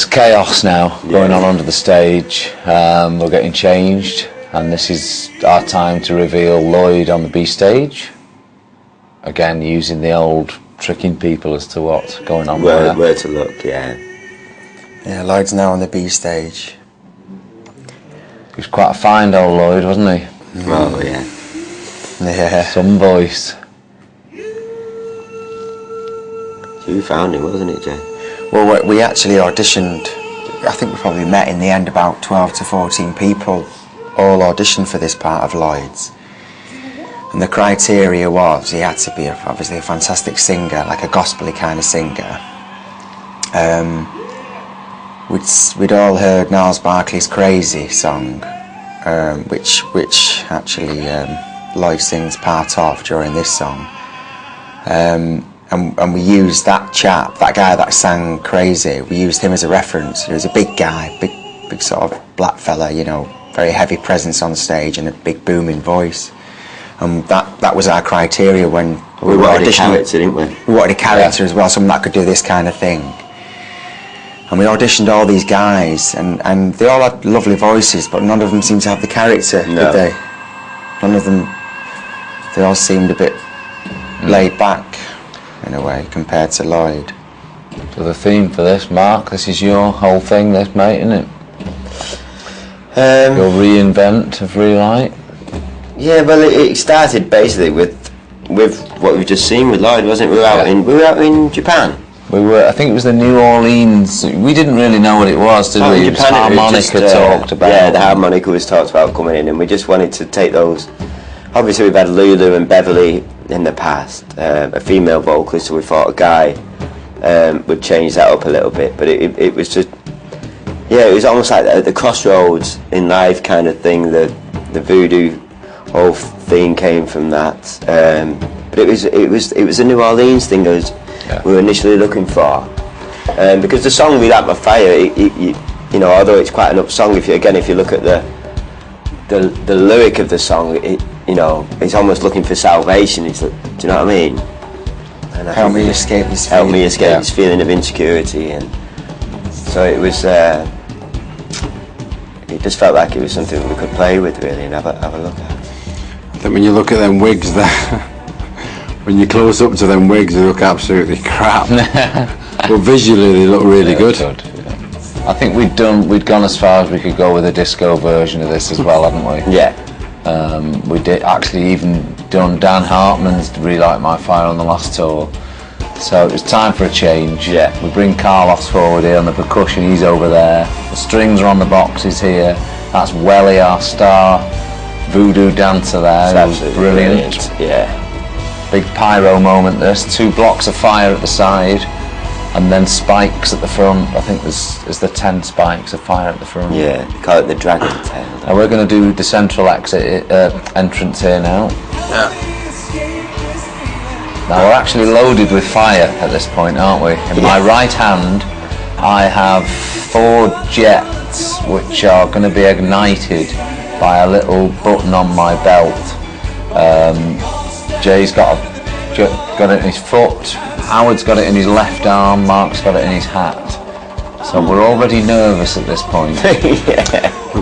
There's chaos now going on under the stage. We're getting changed, and this is our time to reveal Lloyd on the B stage. Again, using the old tricking people as to what's going on there. Where to look, yeah. Yeah, Lloyd's now on the B stage. He was quite a fine old Lloyd, wasn't he? Oh, yeah. Yeah. Some voice. You found him, wasn't it, Jay? Well, we actually auditioned. I think we probably met in the end about 12 to 14 people all auditioned for this part of Lloyd's. And the criteria was he had to be obviously a fantastic singer, like a gospel-y kind of singer. We'd all heard Niles Barkley's Crazy song, which actually Lloyd sings part of during this song. And we used that chap, that guy that sang Crazy, we used him as a reference. He was a big guy, big sort of black fella, you know, very heavy presence on stage and a big booming voice. And that was our criteria when we were wanted a auditioning. character, didn't we? We wanted a character as well, someone that could do this kind of thing. And we auditioned all these guys, and they all had lovely voices, but none of them seemed to have the character, did they? None of them, they all seemed a bit laid back, in a way, compared to Lloyd. So the theme for this, Mark, this is your whole thing, this, mate, isn't it? Your reinvent of Relight. Yeah, well, it started basically with what we've just seen with Lloyd, wasn't it? We were out in Japan. I think it was the New Orleans. We didn't really know what it was, did we? In Japan, harmonica talked about. Yeah, the harmonica was talked about coming in, and we just wanted to take those. Obviously, we've had Lulu and Beverly in the past, a female vocalist, so we thought a guy would change that up a little bit. But it was just, yeah, it was almost like the crossroads in life kind of thing. The voodoo whole theme came from that. But it was a New Orleans thing we were initially looking for, because the song "We Light My Fire," you know, although it's quite an up song, if you look at the lyric of the song, you know, it's almost looking for salvation. It's like, do you know what I mean? And Help me escape this feeling. Help me escape this feeling of insecurity, and so it was. It just felt like it was something we could play with, really, and have a look at. I think when you look at them wigs there, when you close up to them wigs, they look absolutely crap. But visually, they look really good. I think we'd gone as far as we could go with a disco version of this as well, hadn't we? Yeah. We did actually even done Dan Hartman's Relight My Fire on the last tour. So it was time for a change. Yeah. We bring Carlos forward here on the percussion, he's over there. The strings are on the boxes here. That's Welly, our star voodoo dancer there. It's absolutely brilliant. Yeah. Big pyro moment. There's 2 blocks of fire at the side, and then spikes at the front. I think there's the 10 spikes of fire at the front. Yeah, they call it the dragon tail. Now we're going to do the central exit entrance here now. Yeah. Now we're actually loaded with fire at this point, aren't we? In my right hand I have 4 jets which are going to be ignited by a little button on my belt. Jay's got it in his foot, Howard's got it in his left arm, Mark's got it in his hat. So we're already nervous at this point.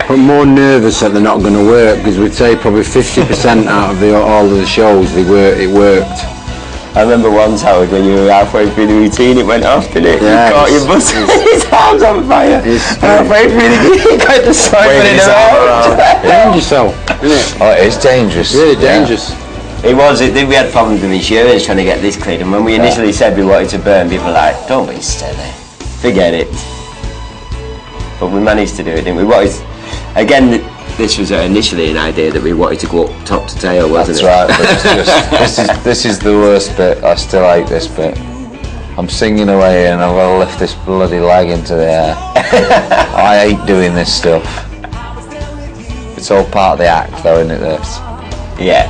We're more nervous that they're not going to work, because we'd say probably 50% out of all of the shows it worked. I remember once, Howard, when you were halfway through the routine, it went off, didn't it? Yeah, you caught your bus, his arms on fire. Halfway through he got the siphon in the arm. Dangerous yourself, isn't it? Oh, it is dangerous. Really dangerous. It was. We had problems with insurance trying to get this cleared, and when we initially said we wanted to burn, people were like, "Don't be silly, forget it." But we managed to do it, didn't we? Again, this was initially an idea that we wanted to go up top to tail, wasn't it? That's right. But this is the worst bit. I still hate this bit. I'm singing away and I've got to lift this bloody leg into the air. I hate doing this stuff. It's all part of the act, though, isn't it? This. Yeah.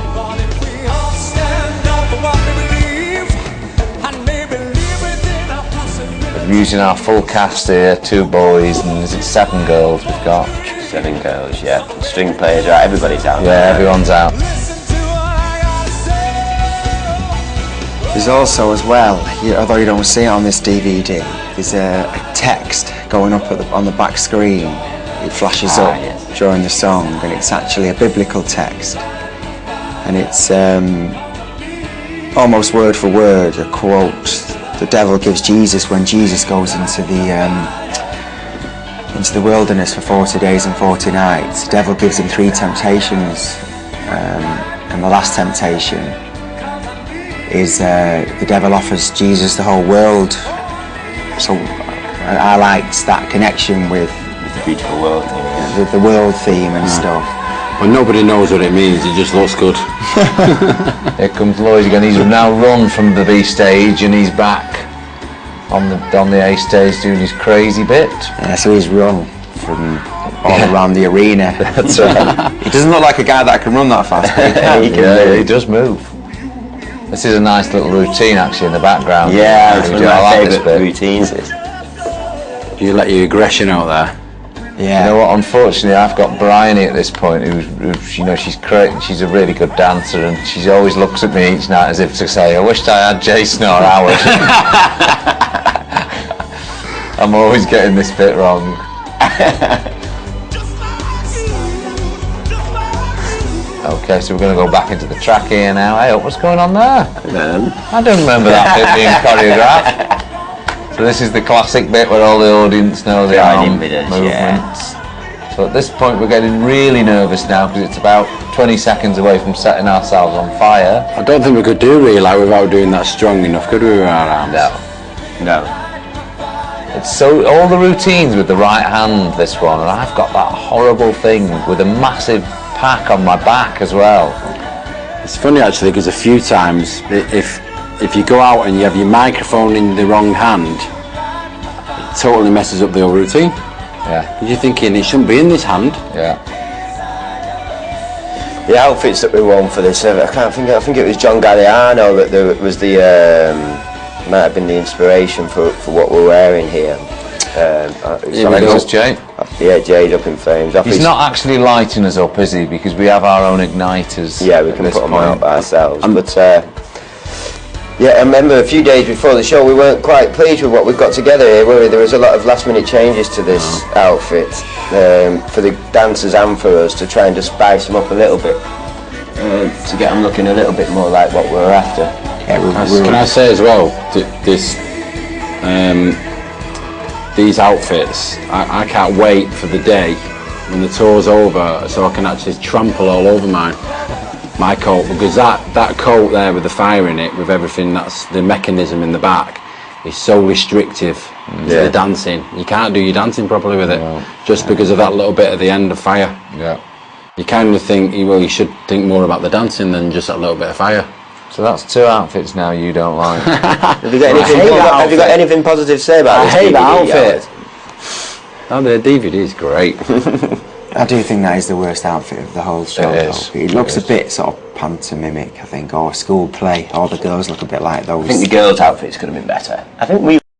We're using our full cast here, 2 boys, and is it 7 girls we've got? 7 girls, yeah. String players, right? Everybody's out. Yeah, everyone's out. There's also, as well, although you don't see it on this DVD, there's a text going up on the back screen. It flashes up during the song, and it's actually a biblical text, and it's almost word for word a quote the devil gives Jesus when Jesus goes into the wilderness for 40 days and 40 nights. The devil gives him 3 temptations, and the last temptation is the devil offers Jesus the whole world. So I liked that connection with the beautiful world theme, the world theme and stuff. Well, nobody knows what it means, it just looks good. Here comes Lloyd again. He's now run from the B stage and he's back on the A stage doing his crazy bit. Yeah, so he's run from all around the arena. That's right. He doesn't look like a guy that can run that fast, but he can. Yeah, he does move. This is a nice little routine actually in the background. Yeah, it's one of my like favourite routines. You let your aggression out there. Yeah. You know what? Unfortunately, I've got Bryony at this point, who's you know, she's a really good dancer, and she always looks at me each night as if to say, "I wished I had Jason or Howard." I'm always getting this bit wrong. Okay, so we're going to go back into the track here now. Hey, what's going on there? I don't remember that bit being choreographed. So this is the classic bit where all the audience know the arm movements. Yeah. So at this point we're getting really nervous now because it's about 20 seconds away from setting ourselves on fire. I don't think we could do Relight without doing that strong enough, could we, with our arms? No. It's so, all the routines with the right hand, this one, and I've got that horrible thing with a massive pack on my back as well. It's funny actually because a few times if you go out and you have your microphone in the wrong hand, it totally messes up the whole routine. Yeah. You're thinking it shouldn't be in this hand. Yeah. The outfits that we won for this, I think it was John Galliano that was might have been the inspiration for what we're wearing here. It was Jay. Yeah, Jay's up in flames. He's not actually lighting us up, is he? Because we have our own igniters. Yeah, we can put them out ourselves. Yeah, I remember a few days before the show we weren't quite pleased with what we got together here, were we? There was a lot of last minute changes to this outfit for the dancers and for us to try and just spice them up a little bit to get them looking a little bit more like what we were after. Yeah, can I say as well, these outfits, I can't wait for the day when the tour's over so I can actually trample all over my coat, because that coat there with the fire in it, with everything, that's the mechanism in the back, is so restrictive to the dancing. You can't do your dancing properly with it, just because of that little bit at the end of fire. Yeah. You kind of think, well, you should think more about the dancing than just that little bit of fire. So that's 2 outfits now you don't like. Have you got anything positive to say about this? I hate that outfit. Oh, the DVD is great. I do think that is the worst outfit of the whole show. It looks a bit sort of pantomimic, I think, or a school play. All the girls look a bit like those. I think the girls' outfits could have been better. I think we